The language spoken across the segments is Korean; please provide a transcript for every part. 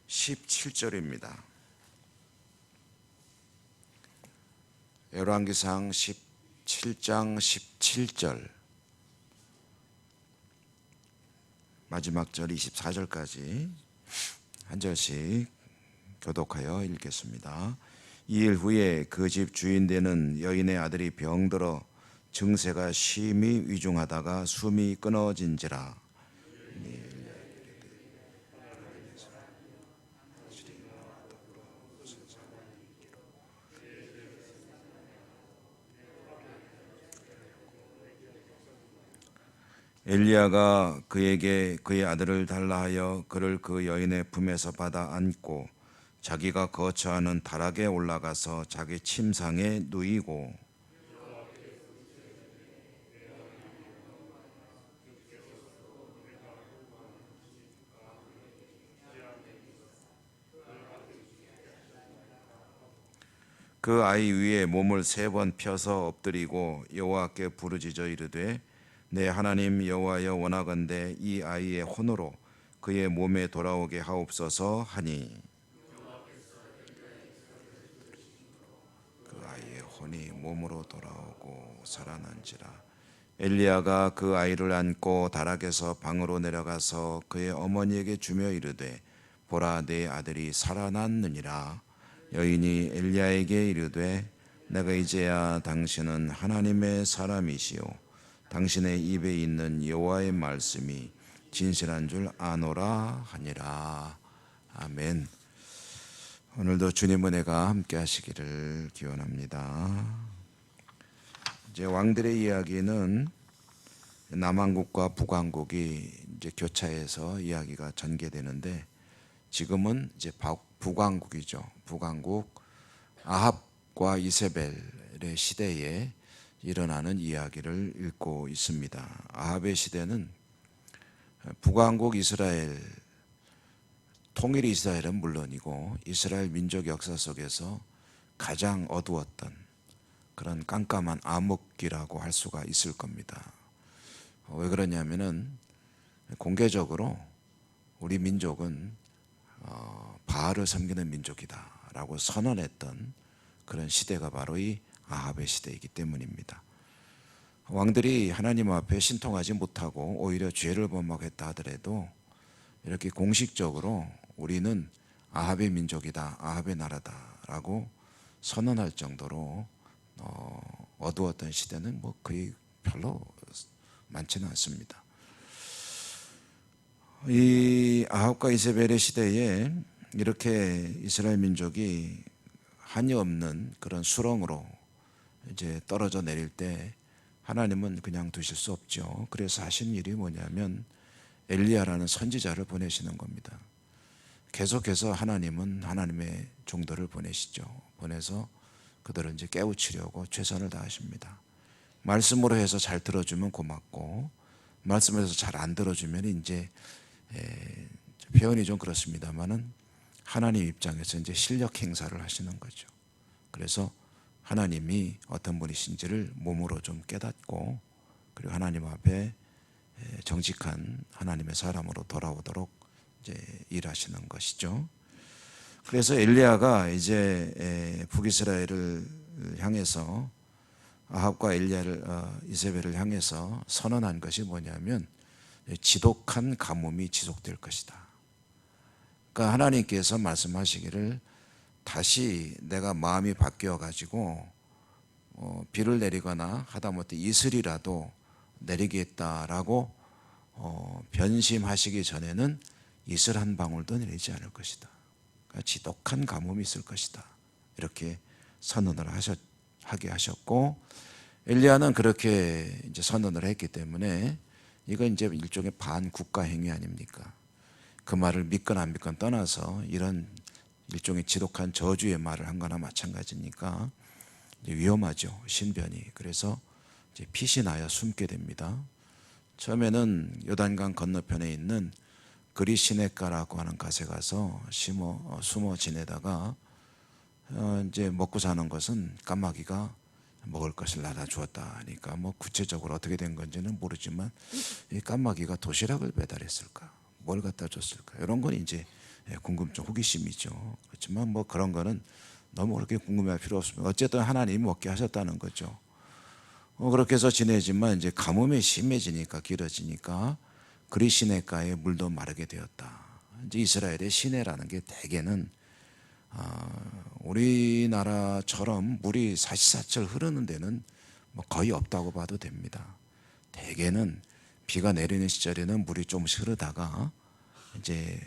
17절입니다. 열왕기상 17장 17절 마지막 절 24절까지 한 절씩 교독하여 읽겠습니다. 2일 후에 그 집 주인 되는 여인의 아들이 병들어 증세가 심히 위중하다가 숨이 끊어진지라. 엘리야가 그에게 그의 아들을 달라 하여 그를 그 여인의 품에서 받아 안고 자기가 거처하는 다락에 올라가서 자기 침상에 누이고 그 아이 위에 몸을 3번 펴서 엎드리고 여호와께 부르짖어 이르되 내 하나님 여호와여 원하건대 이 아이의 혼으로 그의 몸에 돌아오게 하옵소서 하니 그 아이의 혼이 몸으로 돌아오고 살아난지라. 엘리야가 그 아이를 안고 다락에서 방으로 내려가서 그의 어머니에게 주며 이르되 보라 내 아들이 살아났느니라. 여인이 엘리야에게 이르되 내가 이제야 당신은 하나님의 사람이시오 당신의 입에 있는 여호와의 말씀이 진실한 줄 아노라 하니라. 아멘. 오늘도 주님 은혜가 함께 하시기를 기원합니다. 이제 왕들의 이야기는 남왕국과 북왕국이 이제 교차해서 이야기가 전개되는데 지금은 이제 북왕국이죠. 북왕국 아합과 이세벨의 시대에 일어나는 이야기를 읽고 있습니다. 아합의 시대는 북왕국 이스라엘 통일 이스라엘은 물론이고 이스라엘 민족 역사 속에서 가장 어두웠던 그런 깜깜한 암흑기라고 할 수가 있을 겁니다. 왜 그러냐면은 공개적으로 우리 민족은 바알을 섬기는 민족이다라고 선언했던 그런 시대가 바로 이 아합의 시대이기 때문입니다. 왕들이 하나님 앞에 신통하지 못하고 오히려 죄를 범하겠다 하더라도 이렇게 공식적으로 우리는 아합의 민족이다, 아합의 나라다라고 선언할 정도로 어두웠던 시대는 뭐 거의 별로 많지는 않습니다. 이 아합과 이세벨의 시대에 이렇게 이스라엘 민족이 한이 없는 그런 수렁으로 이제 떨어져 내릴 때 하나님은 그냥 두실 수 없죠. 그래서 하신 일이 뭐냐면 엘리야라는 선지자를 보내시는 겁니다. 계속해서 하나님은 하나님의 종들을 보내시죠. 보내서 그들을 이제 깨우치려고 최선을 다하십니다. 말씀으로 해서 잘 들어주면 고맙고 말씀으로 해서 잘 안 들어주면 이제 표현이 좀 그렇습니다만은 하나님 입장에서 이제 실력 행사를 하시는 거죠. 그래서 하나님이 어떤 분이신지를 몸으로 좀 깨닫고 그리고 하나님 앞에 정직한 하나님의 사람으로 돌아오도록 이제 일하시는 것이죠. 그래서 엘리야가 이제 북이스라엘을 향해서 아합과 이세벨을 향해서 선언한 것이 뭐냐면 지독한 가뭄이 지속될 것이다. 그러니까 하나님께서 말씀하시기를 다시 내가 마음이 바뀌어 가지고 비를 내리거나 하다못해 이슬이라도 내리겠다라고 변심하시기 전에는 이슬 한 방울도 내리지 않을 것이다. 그러니까 지독한 가뭄이 있을 것이다. 이렇게 선언을 하게 하셨고 엘리야는 그렇게 이제 선언을 했기 때문에 이건 이제 일종의 반국가 행위 아닙니까? 그 말을 믿건 안 믿건 떠나서 이런 일종의 지독한 저주의 말을 한 거나 마찬가지니까 위험하죠. 신변이. 그래서 이제 피신하여 숨게 됩니다. 처음에는 요단강 건너편에 있는 그리시네가라고 하는 곳에 가서 숨어 지내다가 이제 먹고 사는 것은 까마귀가 먹을 것을 낳아 주었다 하니까 뭐 구체적으로 어떻게 된 건지는 모르지만 이 까마귀가 도시락을 배달했을까? 뭘 갖다 줬을까? 이런 건 이제 궁금증, 호기심이죠. 그렇지만 뭐 그런 거는 너무 그렇게 궁금해할 필요 없습니다. 어쨌든 하나님이 먹게 하셨다는 거죠. 그렇게 해서 지내지만 이제 가뭄이 심해지니까, 길어지니까 그리 시냇가에 물도 마르게 되었다. 이제 이스라엘의 시내라는 게 대개는 우리나라처럼 물이 사시사철 흐르는 데는 뭐 거의 없다고 봐도 됩니다. 대개는 비가 내리는 시절에는 물이 조금씩 흐르다가 이제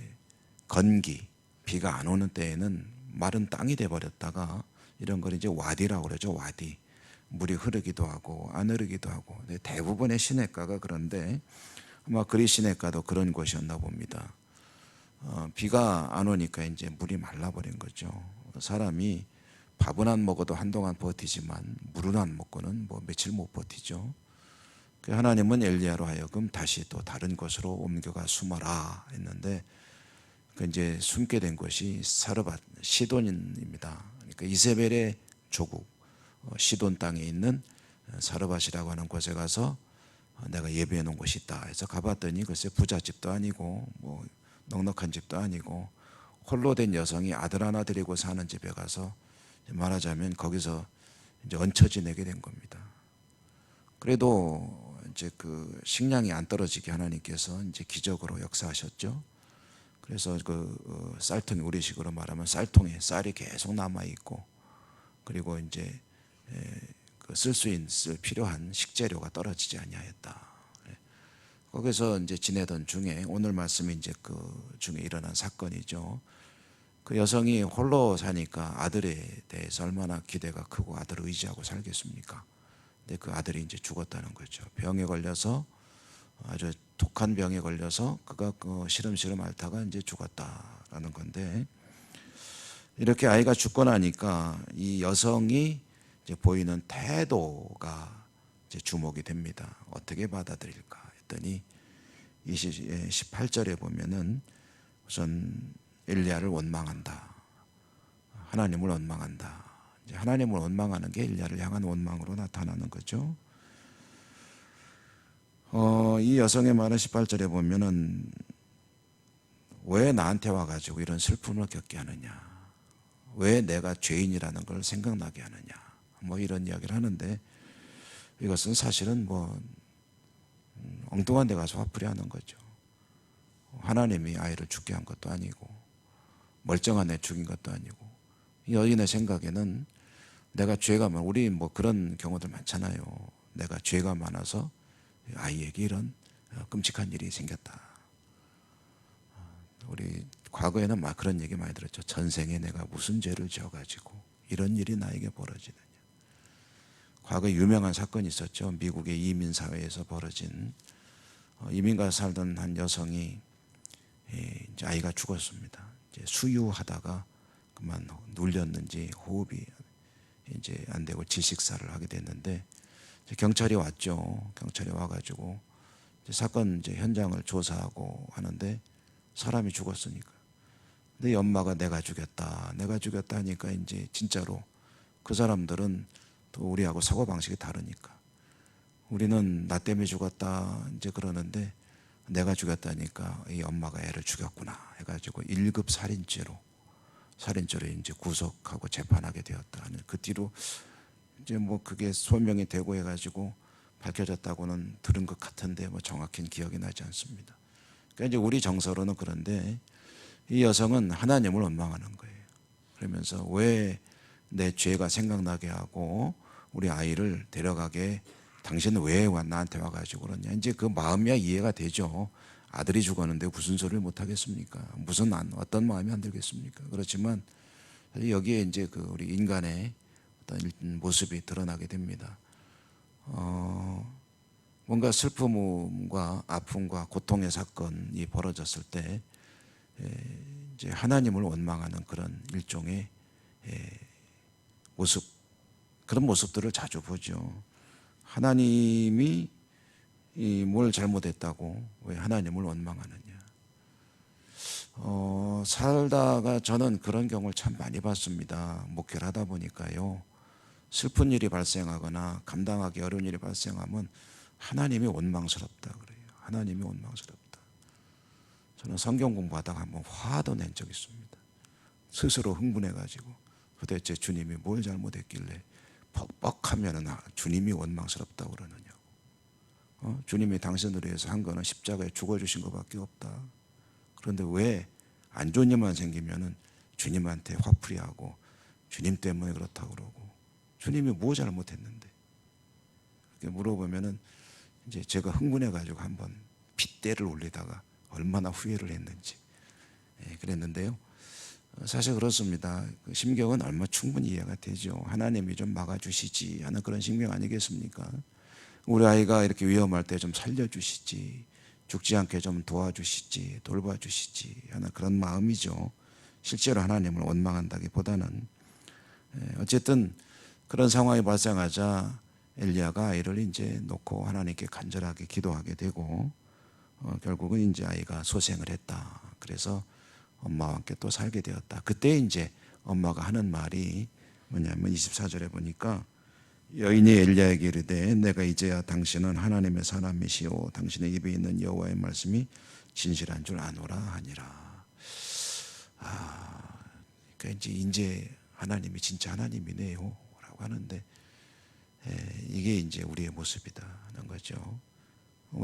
건기, 비가 안 오는 때에는 마른 땅이 돼 버렸다가 이런 걸 이제 와디라고 그러죠. 와디. 물이 흐르기도 하고 안 흐르기도 하고. 대부분의 시냇가가 그런데 아마 그리 시냇가도 그런 곳이었나 봅니다. 비가 안 오니까 이제 물이 말라버린 거죠. 사람이 밥은 안 먹어도 한동안 버티지만 물은 안 먹고는 뭐 며칠 못 버티죠. 하나님은 엘리야로 하여금 다시 또 다른 곳으로 옮겨가 숨어라 했는데 그 이제 숨게 된 곳이 사르밧 시돈입니다. 그러니까 이세벨의 조국 시돈 땅에 있는 사르밧이라고 하는 곳에 가서 내가 예배해 놓은 곳이 있다 해서 가봤더니 글쎄 부잣집도 아니고 뭐 넉넉한 집도 아니고 홀로 된 여성이 아들 하나 데리고 사는 집에 가서 말하자면 거기서 이제 얹혀 지내게 된 겁니다. 그래도 이제 그 식량이 안 떨어지게 하나님께서 이제 기적으로 역사하셨죠. 그래서 그 쌀통이, 우리식으로 말하면 쌀통에 쌀이 계속 남아 있고, 그리고 이제 쓸 수 있을 필요한 식재료가 떨어지지 아니하였다. 거기서 이제 지내던 중에 오늘 말씀이 이제 그 중에 일어난 사건이죠. 그 여성이 홀로 사니까 아들에 대해서 얼마나 기대가 크고 아들을 의지하고 살겠습니까? 근데 그 아들이 이제 죽었다는 거죠. 병에 걸려서, 아주 독한 병에 걸려서 그가 그 시름시름 앓다가 이제 죽었다라는 건데, 이렇게 아이가 죽고 나니까 이 여성이 이제 보이는 태도가 이제 주목이 됩니다. 어떻게 받아들일까 했더니 18절에 보면은 우선 엘리야를 원망한다. 하나님을 원망한다. 이제 하나님을 원망하는 게 엘리야를 향한 원망으로 나타나는 거죠. 이 여성의 말은 18절에 보면은 왜 나한테 와가지고 이런 슬픔을 겪게 하느냐, 왜 내가 죄인이라는 걸 생각나게 하느냐, 뭐 이런 이야기를 하는데, 이것은 사실은 뭐 엉뚱한 데 가서 화풀이 하는 거죠. 하나님이 아이를 죽게 한 것도 아니고 멀쩡한 애 죽인 것도 아니고, 이 여인의 생각에는 내가 죄가 많아, 우리 뭐 그런 경우들 많잖아요. 내가 죄가 많아서 아이에게 이런 끔찍한 일이 생겼다. 우리 과거에는 막 그런 얘기 많이 들었죠. 전생에 내가 무슨 죄를 지어가지고 이런 일이 나에게 벌어지느냐. 과거에 유명한 사건이 있었죠. 미국의 이민 사회에서 벌어진, 이민 가서 살던 한 여성이 이제 아이가 죽었습니다. 이제 수유하다가 그만 눌렸는지 호흡이 이제 안 되고 질식사를 하게 됐는데, 이제 경찰이 왔죠. 경찰이 와가지고 이제 사건 이제 현장을 조사하고 하는데 사람이 죽었으니까. 근데 엄마가 내가 죽였다, 내가 죽였다 하니까 이제 진짜로 그 사람들은 또 우리하고 사고 방식이 다르니까, 우리는 나 때문에 죽었다 이제 그러는데 내가 죽였다니까 이 엄마가 애를 죽였구나 해가지고 1급 살인죄로 이제 구속하고 재판하게 되었다 하는, 그 뒤로 이제 뭐 그게 소명이 되고 해가지고 밝혀졌다고는 들은 것 같은데 뭐 정확히는 기억이 나지 않습니다. 그러니까 이제 우리 정서로는 그런데 이 여성은 하나님을 원망하는 거예요. 그러면서 왜 내 죄가 생각나게 하고 우리 아이를 데려가게, 당신은 왜 나한테 와가지고 그러냐. 이제 그 마음이야 이해가 되죠. 아들이 죽었는데 무슨 소리를 못 하겠습니까? 무슨 어떤 마음이 안 들겠습니까? 그렇지만 여기에 이제 그 우리 인간의 어떤 모습이 드러나게 됩니다. 뭔가 슬픔과 아픔과 고통의 사건이 벌어졌을 때 이제 하나님을 원망하는 그런 일종의 모습, 그런 모습들을 자주 보죠. 하나님이 뭘 잘못했다고 왜 하나님을 원망하느냐. 살다가 저는 그런 경우를 참 많이 봤습니다. 목회를 하다 보니까요. 슬픈 일이 발생하거나 감당하기 어려운 일이 발생하면 하나님이 원망스럽다 그래요. 하나님이 원망스럽다. 저는 성경 공부하다가 한번 화도 낸 적이 있습니다. 스스로 흥분해가지고 도대체 주님이 뭘 잘못했길래 퍽퍽하면은 주님이 원망스럽다고 그러느냐고. 주님이 당신을 위해서 한 거는 십자가에 죽어주신 것밖에 없다. 그런데 왜 안 좋은 일만 생기면은 주님한테 화풀이하고 주님 때문에 그렇다고 그러고, 주님이 뭐 잘못했는데? 이렇게 물어보면은 이제 제가 흥분해가지고 한번 핏대를 올리다가 얼마나 후회를 했는지 그랬는데요. 사실 그렇습니다. 그 심경은 얼마 충분히 이해가 되죠. 하나님이 좀 막아주시지 하는 그런 심경 아니겠습니까? 우리 아이가 이렇게 위험할 때 좀 살려주시지, 죽지 않게 좀 도와주시지, 돌봐주시지 하는 그런 마음이죠. 실제로 하나님을 원망한다기보다는. 어쨌든 그런 상황이 발생하자 엘리야가 아이를 이제 놓고 하나님께 간절하게 기도하게 되고, 결국은 이제 아이가 소생을 했다. 그래서 엄마와 함께 또 살게 되었다. 그때 이제 엄마가 하는 말이 뭐냐면 24절에 보니까 여인이 엘리야에게 이르되 내가 이제야 당신은 하나님의 사람이시오 당신의 입에 있는 여호와의 말씀이 진실한 줄 아노라 하니라. 그러니까 이제 하나님이 진짜 하나님이네요 라고 하는데, 이게 이제 우리의 모습이다는 거죠.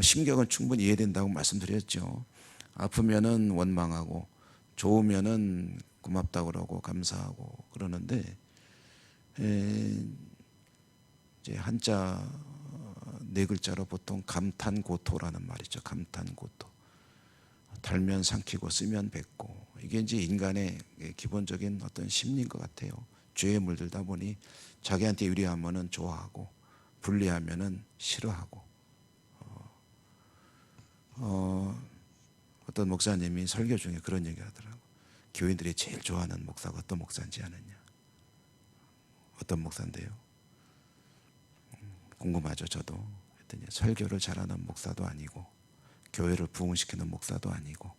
심경은 충분히 이해된다고 말씀드렸죠. 아프면은 원망하고 좋으면은 고맙다고 그러고 감사하고 그러는데, 이제 한자 네 글자로 보통 감탄고토라는 말이죠. 감탄고토. 달면 삼키고 쓰면 뱉고, 이게 이제 인간의 기본적인 어떤 심리인 것 같아요. 죄에 물들다 보니 자기한테 유리하면은 좋아하고 불리하면은 싫어하고. 어떤 목사님이 설교 중에 그런 얘기 하더라고. 교인들이 제일 좋아하는 목사가 어떤 목사인지 아느냐? 어떤 목사인데요? 궁금하죠, 저도. 했더니 설교를 잘하는 목사도 아니고 교회를 부흥시키는 목사도 아니고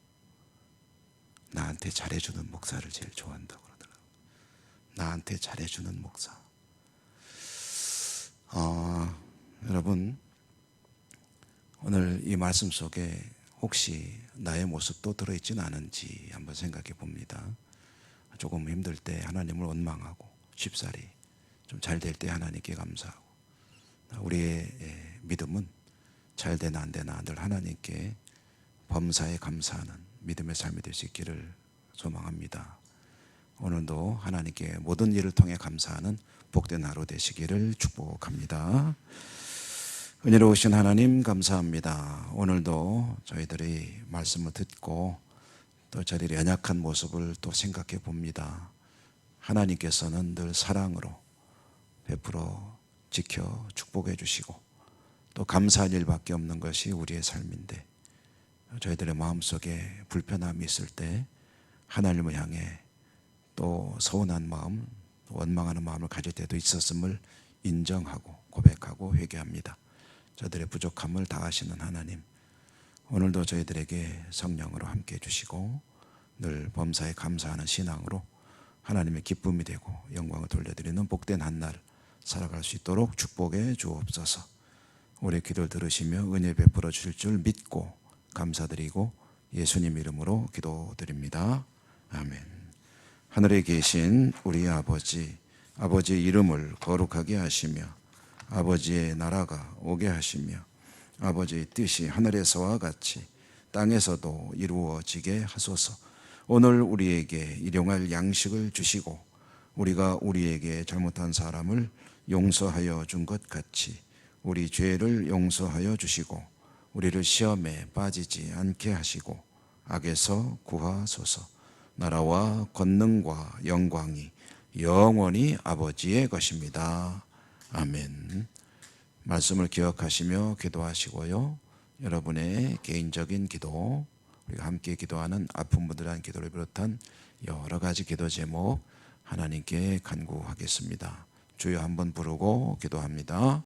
나한테 잘해주는 목사를 제일 좋아한다고 그러더라고요. 나한테 잘해주는 목사. 여러분, 오늘 이 말씀 속에 혹시 나의 모습도 들어있지는 않은지 한번 생각해 봅니다. 조금 힘들 때 하나님을 원망하고 쉽사리 좀 잘 될 때 하나님께 감사하고, 우리의 믿음은 잘 되나 안 되나 늘 하나님께 범사에 감사하는 믿음의 삶이 될 수 있기를 소망합니다. 오늘도 하나님께 모든 일을 통해 감사하는 복된 하루 되시기를 축복합니다. 은혜로우신 하나님 감사합니다. 오늘도 저희들이 말씀을 듣고 또 저희들의 연약한 모습을 또 생각해 봅니다. 하나님께서는 늘 사랑으로 베풀어 지켜 축복해 주시고 또 감사할 일밖에 없는 것이 우리의 삶인데, 저희들의 마음속에 불편함이 있을 때 하나님을 향해 또 서운한 마음, 원망하는 마음을 가질 때도 있었음을 인정하고 고백하고 회개합니다. 저희들의 부족함을 다하시는 하나님, 오늘도 저희들에게 성령으로 함께 해주시고 늘 범사에 감사하는 신앙으로 하나님의 기쁨이 되고 영광을 돌려드리는 복된 한날 살아갈 수 있도록 축복해 주옵소서. 우리의 기도를 들으시며 은혜 베풀어 주실 줄 믿고 감사드리고 예수님 이름으로 기도드립니다. 아멘. 하늘에 계신 우리 아버지, 아버지의 이름을 거룩하게 하시며 아버지의 나라가 오게 하시며 아버지의 뜻이 하늘에서와 같이 땅에서도 이루어지게 하소서. 오늘 우리에게 일용할 양식을 주시고 우리가 우리에게 잘못한 사람을 용서하여 준 것 같이 우리 죄를 용서하여 주시고 우리를 시험에 빠지지 않게 하시고 악에서 구하소서. 나라와 권능과 영광이 영원히 아버지의 것입니다. 아멘. 말씀을 기억하시며 기도하시고요. 여러분의 개인적인 기도, 우리가 함께 기도하는 아픈 분들에 대한 기도를 비롯한 여러 가지 기도 제목 하나님께 간구하겠습니다. 주여 한번 부르고 기도합니다.